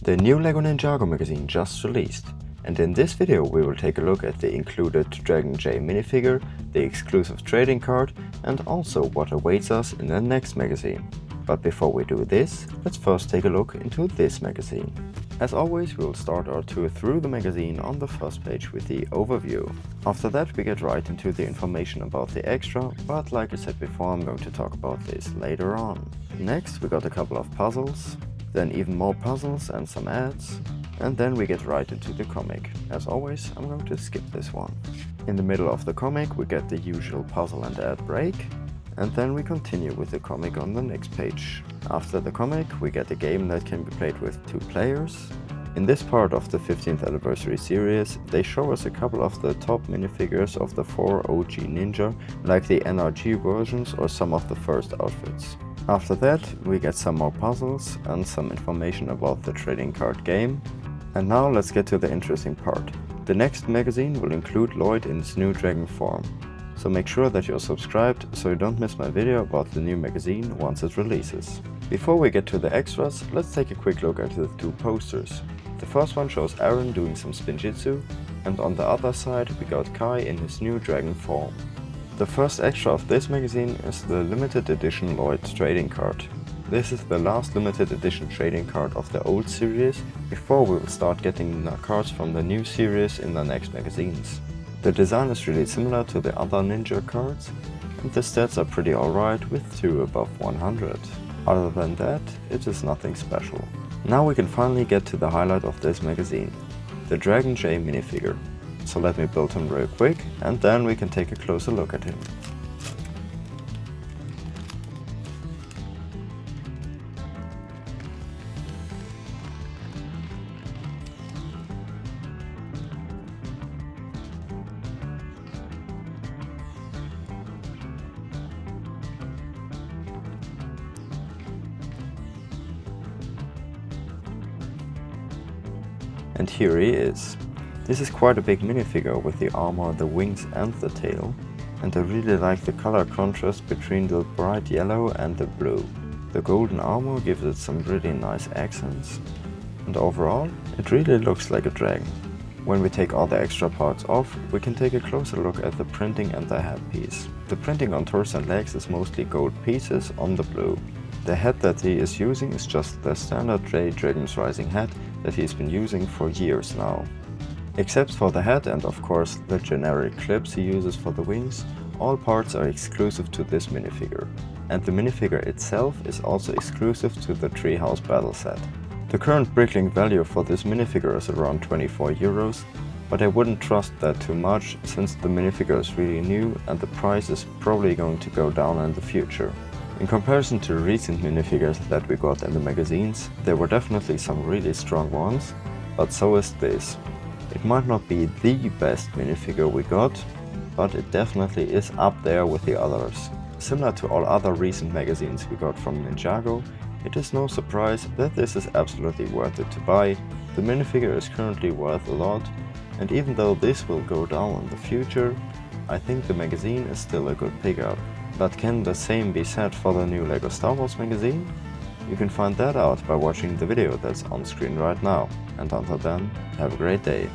The new LEGO Ninjago magazine just released, and in this video we will take a look at the included Dragon J minifigure, the exclusive trading card, and also what awaits us in the next magazine. But before we do this, let's first take a look into this magazine. As always, we will start our tour through the magazine on the first page with the overview. After that we get right into the information about the extra, but like I said before, I'm going to talk about this later on. Next we got a couple of puzzles, then even more puzzles and some ads, and then we get right into the comic. As always, I'm going to skip this one. In the middle of the comic we get the usual puzzle and ad break, and then we continue with the comic on the next page. After the comic we get a game that can be played with 2 players. In this part of the 15th anniversary series, they show us a couple of the top minifigures of the 4 OG Ninja, like the NRG versions or some of the first outfits. After that we get some more puzzles and some information about the trading card game. And now let's get to the interesting part. The next magazine will include Lloyd in his new dragon form. So make sure that you're subscribed so you don't miss my video about the new magazine once it releases. Before we get to the extras, let's take a quick look at the 2 posters. The first one shows Aaron doing some spinjitzu, and on the other side we got Kai in his new dragon form. The first extra of this magazine is the limited edition Lloyd trading card. This is the last limited edition trading card of the old series, before we will start getting the cards from the new series in the next magazines. The design is really similar to the other Ninja cards, and the stats are pretty alright with 2 above 100. Other than that, it is nothing special. Now we can finally get to the highlight of this magazine, the Dragon J minifigure. So let me build him real quick, and then we can take a closer look at him. And here he is. This is quite a big minifigure with the armor, the wings and the tail, and I really like the color contrast between the bright yellow and the blue. The golden armor gives it some really nice accents, and overall it really looks like a dragon. When we take all the extra parts off, we can take a closer look at the printing and the headpiece. The printing on torso and legs is mostly gold pieces on the blue. The hat that he is using is just the standard J Dragon's Rising hat that he's been using for years now. Except for the hat and of course the generic clips he uses for the wings, all parts are exclusive to this minifigure. And the minifigure itself is also exclusive to the Treehouse Battle set. The current BrickLink value for this minifigure is around 24 euros, but I wouldn't trust that too much since the minifigure is really new and the price is probably going to go down in the future. In comparison to recent minifigures that we got in the magazines, there were definitely some really strong ones, but so is this. It might not be the best minifigure we got, but it definitely is up there with the others. Similar to all other recent magazines we got from Ninjago, it is no surprise that this is absolutely worth it to buy. The minifigure is currently worth a lot, and even though this will go down in the future, I think the magazine is still a good pickup. But can the same be said for the new LEGO Star Wars magazine? You can find that out by watching the video that's on screen right now. And until then, have a great day.